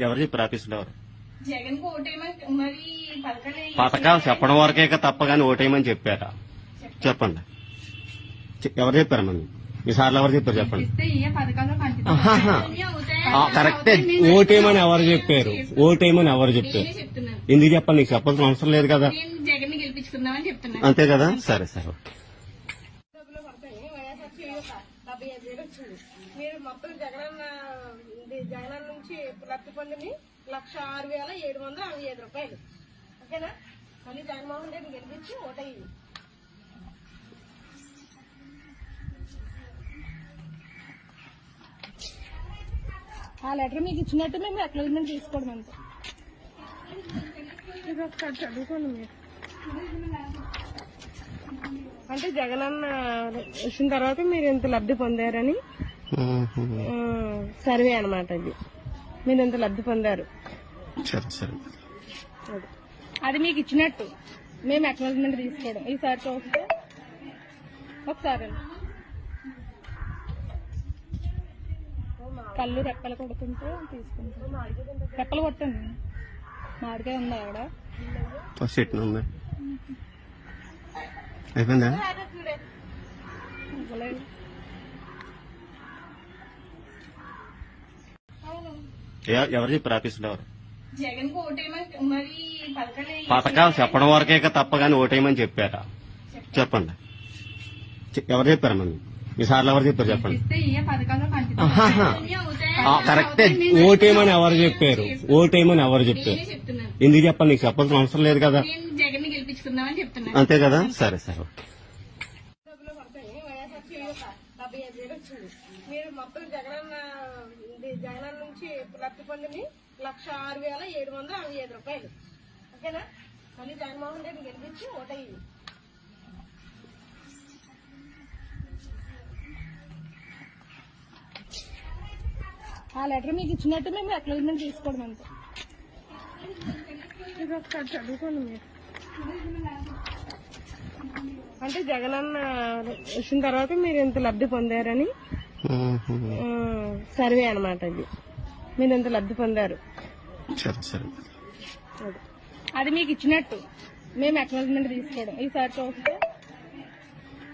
ఎవరు చెప్పారు ఆఫీసులో? ఎవరు జగన్ కు ఓటేయమని మరి పథకాలు చెప్పడం వరకే తప్ప కానీ ఓటేయమని చెప్పారా? చెప్పండి. ఎవరు చెప్పారమ్మా? మీ సార్లు ఎవరు చెప్పారు చెప్పండి. కరెక్టే. ఓటేయమని ఎవరు చెప్పారు? ఓటేయమని ఎవరు చెప్పారు? ఎందుకు చెప్పాలి? నీకు చెప్పాల్సిన అవసరం లేదు కదా. జగన్ గెలిపించుకుందామని చెప్తున్నాను. అంతే కదా. సరే సరే. మీరు మొత్తం జగన్ నుంచి లబ్ధి పొందిని 1,06,765 రూపాయలు. ఓకేనా? మళ్ళీ జగన్మోహన్ రెడ్డి గెలిపించి ఓటయ్యింది. ఆ లెటర్ మీకు ఇచ్చినట్టు మేము అక్నాలెడ్జ్మెంట్ తీసుకోవడం అంతే. ఇది ఒకసారి చదువుకోండి మీరు. అంటే జగనన్న వచ్చిన తర్వాత మీరు ఎంత లబ్ధి పొందారని సర్వే అనమాట. ఇది మీరు ఎంత లబ్ధి పొందారు అది మీకు ఇచ్చినట్టు మేము అక్నాలెడ్జ్మెంట్ తీసుకోవడం. ఈసారి చూస్తే ఒకసారి కళ్ళు రెప్పలు కొడుతుంటే తీసుకుంటాం. రెప్పలు కొట్టండి. మామిడికాయ ఉందా అక్కడ? అయిపోయిందా? ఎవరు చెప్పారు ఆఫీసులో? ఎవరు జగన్ కు ఓటేయమని మరి పథకాలు చెప్పడం వరకే తప్ప కానీ ఓటేయమని చెప్పారా? చెప్పండి. ఎవరు చెప్పారమ్మా? మీ సార్లు ఎవరు చెప్పారు చెప్పండి. కరెక్టే. ఓటేయమని ఎవరు చెప్పారు? ఓటేయమని ఎవరు చెప్పారు? ఎందుకు చెప్పాలి? నీకు చెప్పాల్సిన అవసరం లేదు కదా. జగన్ గెలిపించుకుందామని చెప్తున్నాను. అంతే కదా. సరే సరే. మీరు మొత్తం జగన్ నుంచి లబ్ధి పొందిని 1,06,765 రూపాయలు. ఓకేనా? మళ్ళీ జగన్మోహన్ రెడ్డి గెలిపించి ఓటయ్యింది. ఆ లెటర్ మీకు ఇచ్చినట్టు మేము అక్నాలెడ్జ్మెంట్ తీసుకోవడం అంతే. ఇది ఒకసారి చదువుకోండి మీరు. అంటే జగనన్న వచ్చిన తర్వాత మీరు ఎంత లబ్ధి పొందారని సర్వే అనమాట. ఇది మీరు ఎంత లబ్ధి పొందారు అది మీకు ఇచ్చినట్టు మేము అక్నాలెడ్జ్మెంట్ తీసుకోవడం. ఈసారి చూస్తే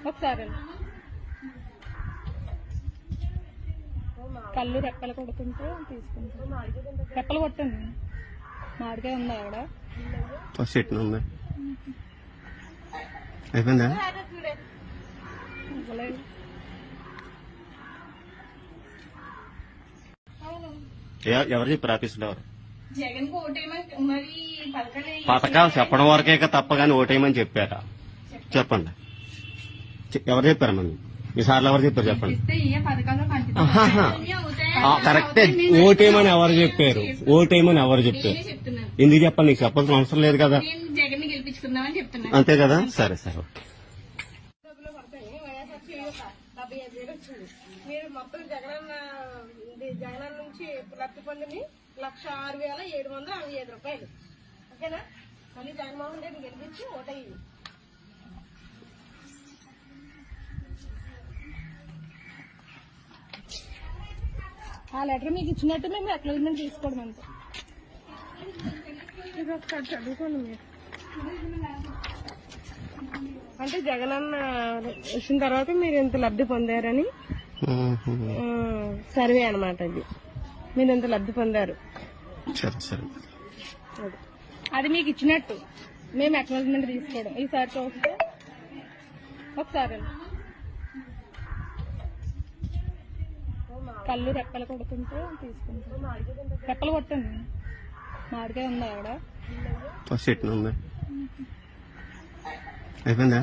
ఒకసారి కళ్ళు రెప్పలు కొడుతుంటే తీసుకుంటాం. రెప్పలు కొట్టండి. మామిడికాయ ఉందా అక్కడ? అయిపోయిందా? ఎవరు చెప్పారు ఆఫీసులో? ఎవరు జగన్ కు ఓటేయమని మరి పథకాలు చెప్పడం వరకే తప్ప కానీ ఓటేయమని చెప్పారా? చెప్పండి. ఎవరు చెప్పారమ్మా? మీ సార్లు ఎవరు చెప్పారు చెప్పండి. కరెక్టే. ఓటేయమని ఎవరు చెప్పారు? ఓటేయమని ఎవరు చెప్పారు? ఎందుకు చెప్పాలి? నీకు చెప్పాల్సిన అవసరం లేదు కదా. జగన్ గెలిపించుకుందామని చెప్తున్నాను. అంతే కదా. సరే సరే. మీరు మొత్తం జగన్ నుంచి లబ్ధి పొందిని 1,06,765 రూపాయలు. ఓకేనా? మళ్ళీ జగన్మోహన్ రెడ్డి గెలిపించి ఓటయ్యింది. ఆ లెటర్ మీకు ఇచ్చినట్టు మేము అక్నాలెడ్జ్మెంట్ తీసుకోవడం అంతే. ఇది ఒకసారి చదువుకోండి మీరు. అంటే జగనన్న వచ్చిన తర్వాత మీరు ఎంత లబ్ధి పొందారని సర్వే అనమాట. ఇది మీరు ఎంత లబ్ధి పొందారు అది మీకు ఇచ్చినట్టు మేము అక్నాలెడ్జ్మెంట్ తీసుకోవడం. ఈసారి చూస్తే ఒకసారి కళ్ళు రెప్పలు కొడుతుంటే తీసుకుంటాం. రెప్పలు కొట్టండి. మామిడికాయ ఉందా అక్కడ? అయిపోయిందా?